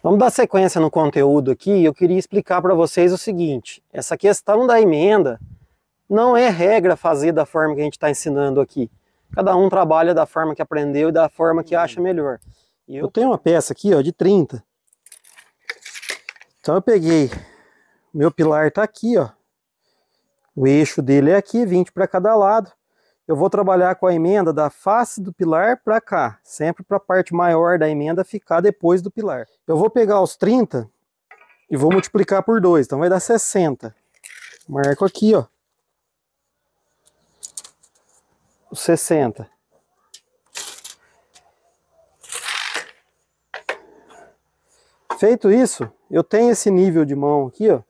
Vamos dar sequência no conteúdo aqui. Eu queria explicar para vocês o seguinte: essa questão da emenda não é regra fazer da forma que a gente está ensinando aqui. Cada um trabalha da forma que aprendeu e da forma que acha melhor. Eu tenho uma peça aqui, ó, de 30. Então eu peguei, meu pilar está aqui, ó. O eixo dele é aqui, 20 para cada lado. Eu vou trabalhar com a emenda da face do pilar para cá, sempre para a parte maior da emenda ficar depois do pilar. Eu vou pegar os 30 e vou multiplicar por 2, então vai dar 60. Marco aqui, ó, os 60. Feito isso, eu tenho esse nível de mão aqui, ó,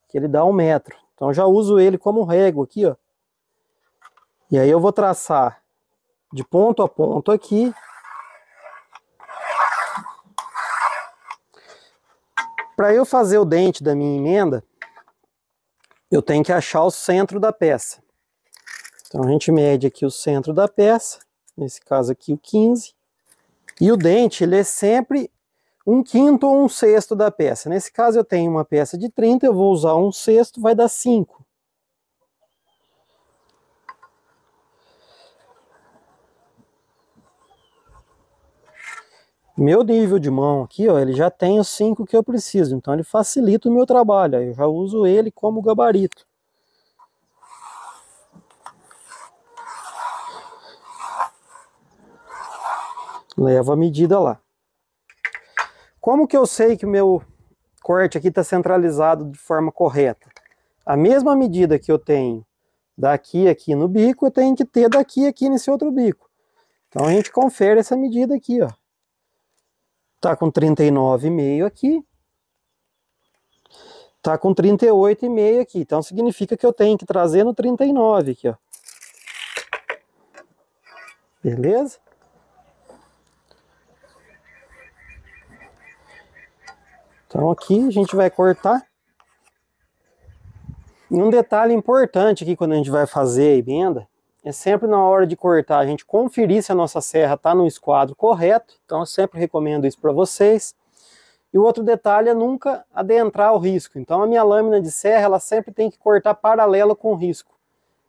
que ele dá 1 metro. Então eu já uso ele como régua aqui, ó. E aí eu vou traçar de ponto a ponto aqui. Para eu fazer o dente da minha emenda, eu tenho que achar o centro da peça. Então a gente mede aqui o centro da peça, nesse caso aqui o 15. E o dente, ele é sempre 1/5 ou 1/6 da peça. Nesse caso eu tenho uma peça de 30, eu vou usar 1/6, vai dar 5. Meu nível de mão aqui, ó, ele já tem os 5 que eu preciso, então ele facilita o meu trabalho, aí eu já uso ele como gabarito. Levo a medida lá. Como que eu sei que o meu corte aqui está centralizado de forma correta? A mesma medida que eu tenho daqui aqui no bico, eu tenho que ter daqui aqui nesse outro bico. Então a gente confere essa medida aqui, ó. Tá com 39,5 aqui. Tá com 38,5 aqui. Então significa que eu tenho que trazer no 39 aqui, ó. Beleza? Então aqui a gente vai cortar. E um detalhe importante aqui quando a gente vai fazer a emenda, é sempre na hora de cortar a gente conferir se a nossa serra está no esquadro correto. Então eu sempre recomendo isso para vocês. E o outro detalhe é nunca adentrar o risco. Então a minha lâmina de serra, ela sempre tem que cortar paralelo com o risco.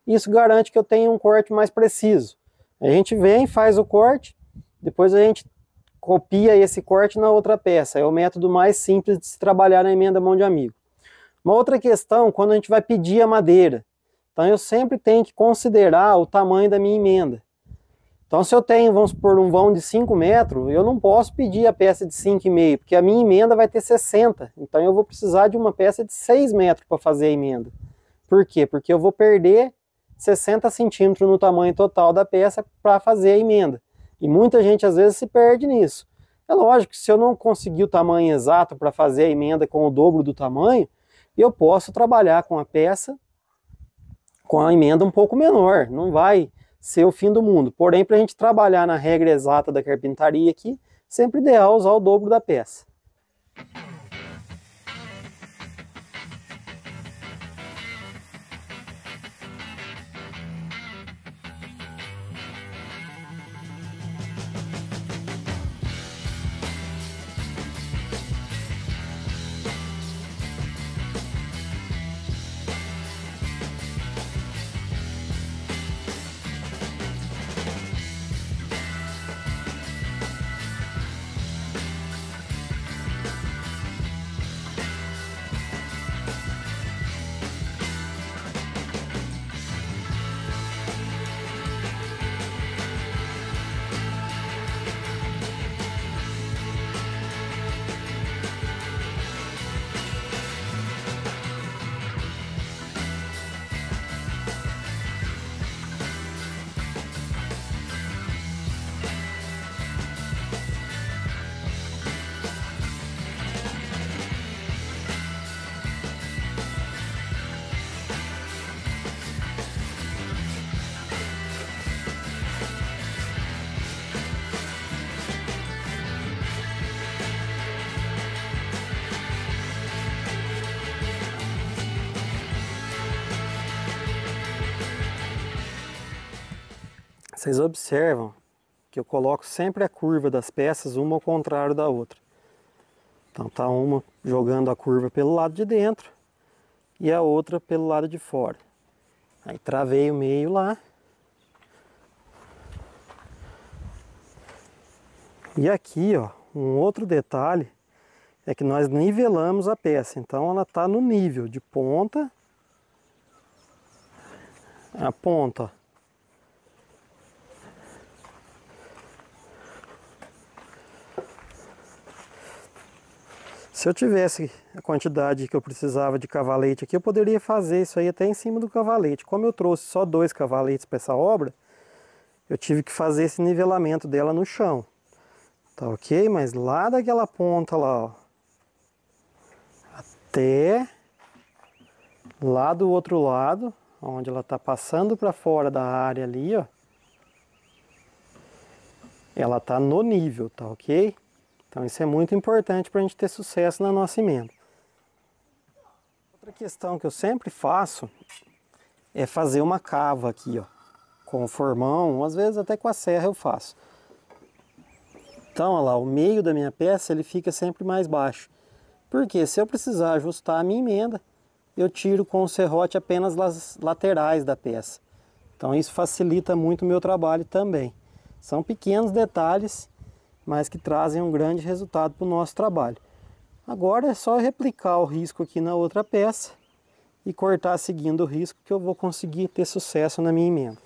Isso garante que eu tenha um corte mais preciso. A gente vem, faz o corte, depois a gente copia esse corte na outra peça. É o método mais simples de se trabalhar na emenda mão de amigo. Uma outra questão, quando a gente vai pedir a madeira. Então eu sempre tenho que considerar o tamanho da minha emenda. Então se eu tenho, vamos supor, um vão de 5 metros, eu não posso pedir a peça de 5,5, porque a minha emenda vai ter 60. Então eu vou precisar de uma peça de 6 metros para fazer a emenda. Por quê? Porque eu vou perder 60 centímetros no tamanho total da peça para fazer a emenda. E muita gente às vezes se perde nisso. É lógico que se eu não conseguir o tamanho exato para fazer a emenda com o dobro do tamanho, eu posso trabalhar com a peça com a emenda um pouco menor, não vai ser o fim do mundo. Porém, para a gente trabalhar na regra exata da carpintaria aqui, sempre ideal usar o dobro da peça. Vocês observam que eu coloco sempre a curva das peças uma ao contrário da outra. Então tá uma jogando a curva pelo lado de dentro e a outra pelo lado de fora. Aí travei o meio lá. E aqui, ó, um outro detalhe é que nós nivelamos a peça. Então ela tá no nível de ponta a ponta. Se eu tivesse a quantidade que eu precisava de cavalete aqui, eu poderia fazer isso aí até em cima do cavalete. Como eu trouxe só 2 cavaletes para essa obra, eu tive que fazer esse nivelamento dela no chão. Tá ok? Mas lá daquela ponta lá, ó, até lá do outro lado, onde ela tá passando para fora da área ali, ó, ela tá no nível, tá ok? Então isso é muito importante para a gente ter sucesso na nossa emenda. Outra questão que eu sempre faço é fazer uma cava aqui, ó, com o formão, às vezes até com a serra eu faço. Então, olha lá, o meio da minha peça ele fica sempre mais baixo. Porque se eu precisar ajustar a minha emenda, eu tiro com o serrote apenas as laterais da peça. Então isso facilita muito o meu trabalho também. São pequenos detalhes, mas que trazem um grande resultado para o nosso trabalho. Agora é só replicar o risco aqui na outra peça e cortar seguindo o risco que eu vou conseguir ter sucesso na minha emenda.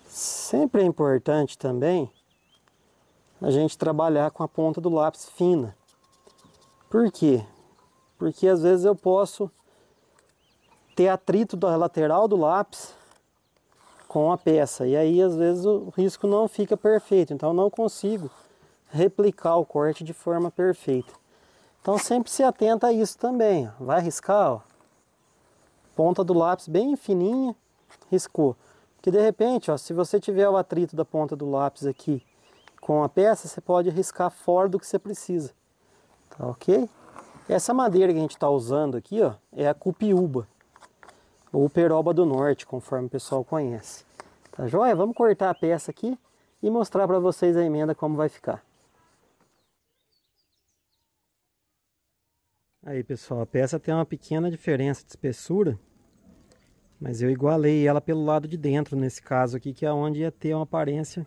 Sempre é importante também a gente trabalhar com a ponta do lápis fina. Por quê? Porque às vezes eu posso ter atrito da lateral do lápis com a peça. E aí às vezes o risco não fica perfeito. Então eu não consigo replicar o corte de forma perfeita. Então sempre se atenta a isso também. Ó. Vai riscar, ó, ponta do lápis bem fininha, riscou. Porque de repente, ó, se você tiver o atrito da ponta do lápis aqui com a peça, você pode riscar fora do que você precisa. Tá ok? Essa madeira que a gente está usando aqui, ó, é a cupiúba, ou peroba do norte, conforme o pessoal conhece. Tá joia? Vamos cortar a peça aqui e mostrar para vocês a emenda como vai ficar. Aí pessoal, a peça tem uma pequena diferença de espessura, mas eu igualei ela pelo lado de dentro, nesse caso aqui, que é onde ia ter uma aparência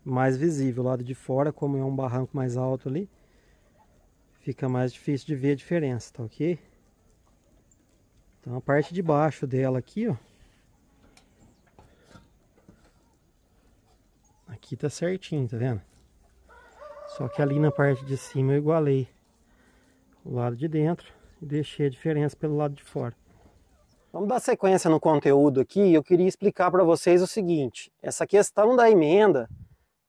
mais visível. O lado de fora, como é um barranco mais alto ali, fica mais difícil de ver a diferença, tá ok? Então a parte de baixo dela aqui, ó, aqui tá certinho, tá vendo? Só que ali na parte de cima eu igualei o lado de dentro e deixei a diferença pelo lado de fora. Vamos dar sequência no conteúdo aqui. Eu queria explicar para vocês o seguinte: essa questão da emenda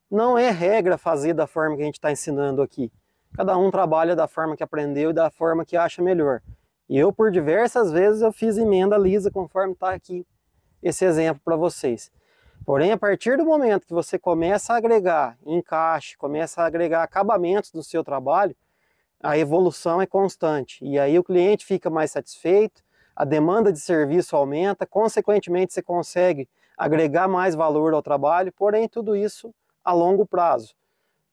não é regra fazer da forma que a gente está ensinando aqui. Cada um trabalha da forma que aprendeu e da forma que acha melhor. E eu, por diversas vezes, eu fiz emenda lisa, conforme está aqui esse exemplo para vocês. Porém, a partir do momento que você começa a agregar encaixe, começa a agregar acabamentos no seu trabalho, a evolução é constante. E aí o cliente fica mais satisfeito, a demanda de serviço aumenta, consequentemente você consegue agregar mais valor ao trabalho, porém tudo isso a longo prazo.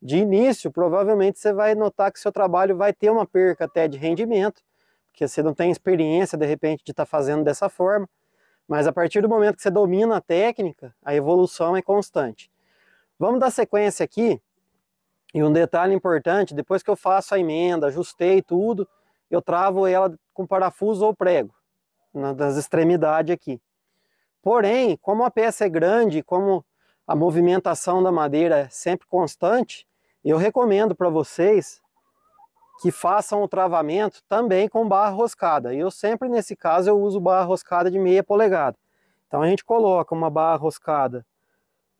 De início, provavelmente você vai notar que seu trabalho vai ter uma perca até de rendimento, porque você não tem experiência de repente de estar fazendo dessa forma, mas a partir do momento que você domina a técnica, a evolução é constante. Vamos dar sequência aqui, e um detalhe importante: depois que eu faço a emenda, ajustei tudo, eu travo ela com parafuso ou prego, nas extremidades aqui. Porém, como a peça é grande, como a movimentação da madeira é sempre constante, eu recomendo para vocês que façam o travamento também com barra roscada. Eu sempre, nesse caso, eu uso barra roscada de 0,5 polegada. Então a gente coloca uma barra roscada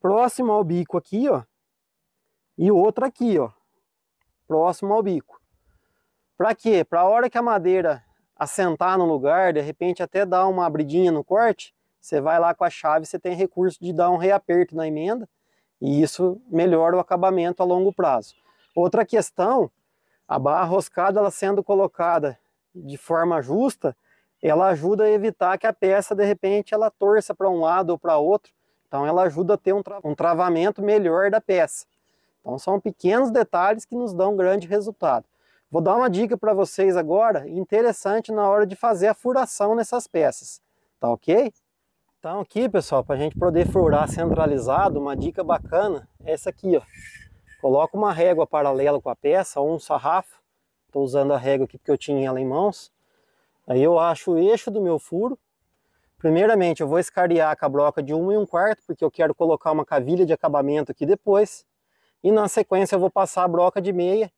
próximo ao bico aqui, ó, e outra aqui, ó, próximo ao bico. Para quê? Para a hora que a madeira assentar no lugar, de repente até dar uma abridinha no corte, você vai lá com a chave, você tem recurso de dar um reaperto na emenda, e isso melhora o acabamento a longo prazo. Outra questão: a barra roscada, ela sendo colocada de forma justa, ela ajuda a evitar que a peça, de repente, ela torça para um lado ou para outro. Então ela ajuda a ter um travamento melhor da peça. Então são pequenos detalhes que nos dão um grande resultado. Vou dar uma dica para vocês agora, interessante na hora de fazer a furação nessas peças, tá ok? Então aqui, pessoal, para a gente poder furar centralizado, uma dica bacana é essa aqui, ó. Coloca uma régua paralela com a peça, ou um sarrafo. Estou usando a régua aqui porque eu tinha ela em mãos. Aí eu acho o eixo do meu furo. Primeiramente eu vou escariar com a broca de 1 1/4, porque eu quero colocar uma cavilha de acabamento aqui depois. E na sequência eu vou passar a broca de meia.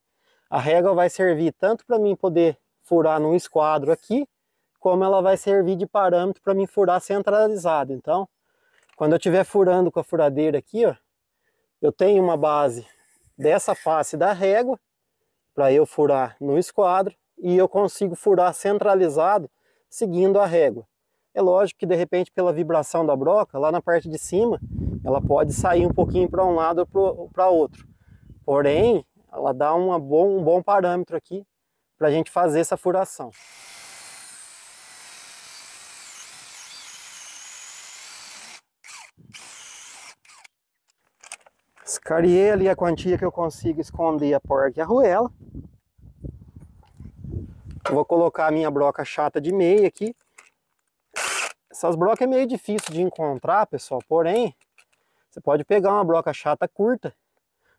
A régua vai servir tanto para mim poder furar num esquadro aqui, como ela vai servir de parâmetro para mim furar centralizado. Então, quando eu estiver furando com a furadeira aqui, ó, eu tenho uma base dessa face da régua, para eu furar no esquadro, e eu consigo furar centralizado seguindo a régua. É lógico que de repente pela vibração da broca, lá na parte de cima, ela pode sair um pouquinho para um lado ou para outro. Porém, ela dá um bom parâmetro aqui para a gente fazer essa furação. Escariei ali a quantia que eu consigo esconder a porca e a arruela. Vou colocar a minha broca chata de meia aqui. Essas brocas é meio difícil de encontrar, pessoal, porém, você pode pegar uma broca chata curta,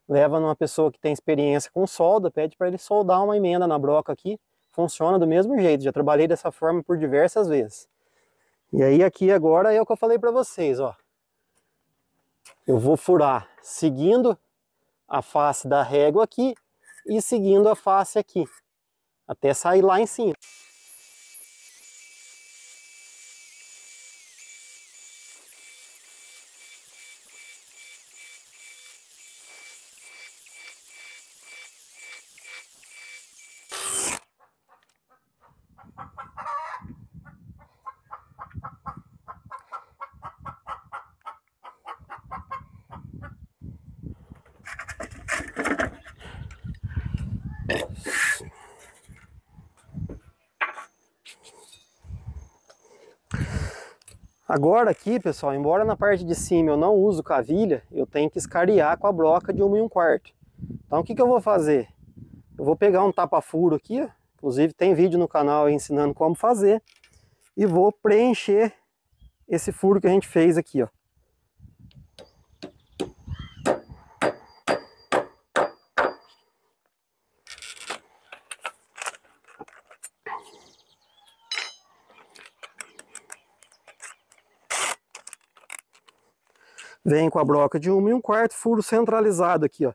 leva numa pessoa que tem experiência com solda, pede para ele soldar uma emenda na broca aqui, funciona do mesmo jeito, já trabalhei dessa forma por diversas vezes. E aí aqui agora é o que eu falei para vocês, ó. Eu vou furar seguindo a face da régua aqui e seguindo a face aqui, até sair lá em cima. Agora aqui, pessoal, embora na parte de cima eu não uso cavilha, eu tenho que escariar com a broca de 1 1/4. Então o que eu vou fazer? Eu vou pegar um tapa-furo aqui, ó, inclusive tem vídeo no canal ensinando como fazer, e vou preencher esse furo que a gente fez aqui, ó. Vem com a broca de 1 1/4, furo centralizado aqui, ó.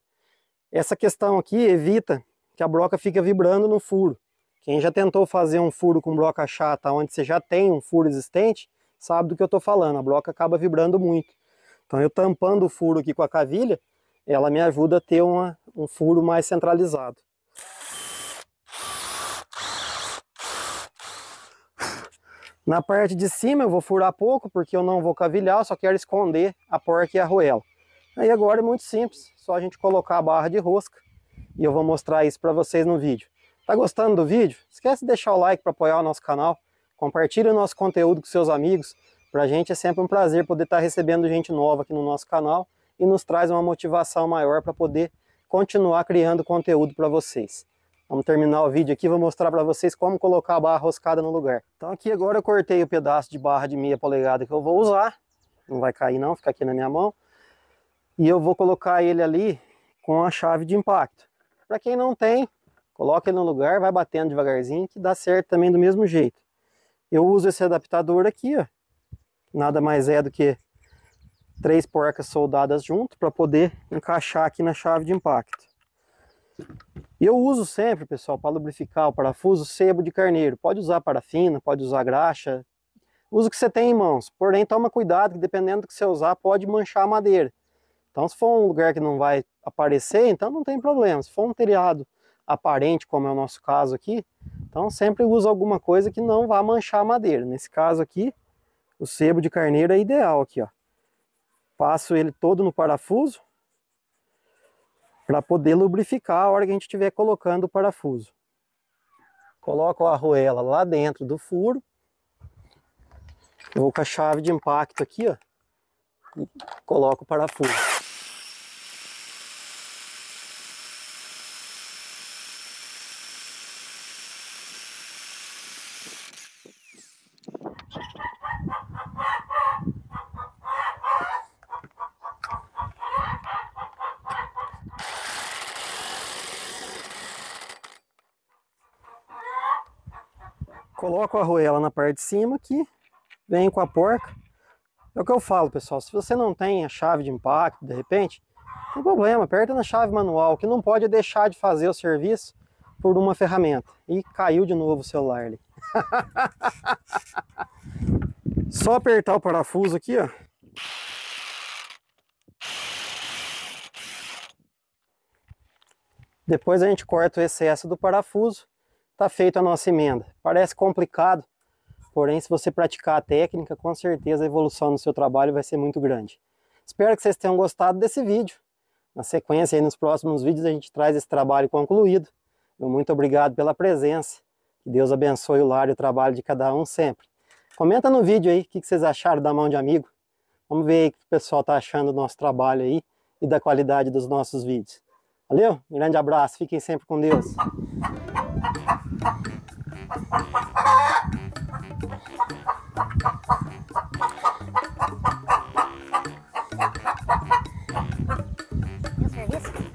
Essa questão aqui evita que a broca fique vibrando no furo. Quem já tentou fazer um furo com broca chata, onde você já tem um furo existente, sabe do que eu tô falando, a broca acaba vibrando muito. Então eu tampando o furo aqui com a cavilha, ela me ajuda a ter um furo mais centralizado. Na parte de cima eu vou furar pouco, porque eu não vou cavilhar, eu só quero esconder a porca e a arruela. Aí agora é muito simples, só a gente colocar a barra de rosca, e eu vou mostrar isso para vocês no vídeo. Tá gostando do vídeo? Esquece de deixar o like para apoiar o nosso canal, compartilhe o nosso conteúdo com seus amigos, pra gente é sempre um prazer poder estar recebendo gente nova aqui no nosso canal, e nos traz uma motivação maior para poder continuar criando conteúdo para vocês. Vamos terminar o vídeo aqui, vou mostrar para vocês como colocar a barra roscada no lugar. Então aqui agora eu cortei o pedaço de barra de meia polegada que eu vou usar. Não vai cair não, fica aqui na minha mão. E eu vou colocar ele ali com a chave de impacto. Para quem não tem, coloca ele no lugar, vai batendo devagarzinho que dá certo também do mesmo jeito. Eu uso esse adaptador aqui, ó. Nada mais é do que 3 porcas soldadas junto para poder encaixar aqui na chave de impacto. E eu uso sempre, pessoal, para lubrificar o parafuso, sebo de carneiro. Pode usar parafina, pode usar graxa, usa o que você tem em mãos. Porém, toma cuidado que dependendo do que você usar, pode manchar a madeira. Então, se for um lugar que não vai aparecer, então não tem problema. Se for um telhado aparente, como é o nosso caso aqui, então sempre usa alguma coisa que não vá manchar a madeira. Nesse caso aqui, o sebo de carneiro é ideal aqui, ó. Passo ele todo no parafuso, para poder lubrificar a hora que a gente estiver colocando o parafuso. Coloco a arruela lá dentro do furo. Vou com a chave de impacto aqui, ó. E coloco o parafuso. Coloco a arruela na parte de cima aqui, venho com a porca. É o que eu falo, pessoal, se você não tem a chave de impacto, de repente, não tem problema, aperta na chave manual, que não pode deixar de fazer o serviço por uma ferramenta. E caiu de novo o celular ali. Só apertar o parafuso aqui, ó. Depois a gente corta o excesso do parafuso, tá feita a nossa emenda. Parece complicado, porém se você praticar a técnica, com certeza a evolução no seu trabalho vai ser muito grande. Espero que vocês tenham gostado desse vídeo. Na sequência, aí nos próximos vídeos, a gente traz esse trabalho concluído. Muito obrigado pela presença. Que Deus abençoe o lar e o trabalho de cada um sempre. Comenta no vídeo aí o que vocês acharam da mão de amigo. Vamos ver aí o que o pessoal está achando do nosso trabalho aí e da qualidade dos nossos vídeos. Valeu? Um grande abraço. Fiquem sempre com Deus.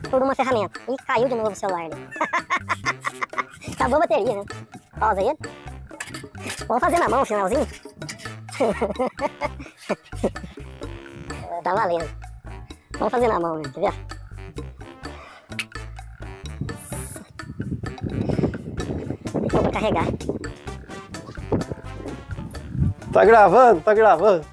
Por uma ferramenta. E caiu de novo o celular ali. Acabou a bateria, né? Pausa aí. Vamos fazer na mão o finalzinho? Tá valendo. Vamos fazer na mão, né? Quer ver? Vou carregar. Tá gravando? Tá gravando.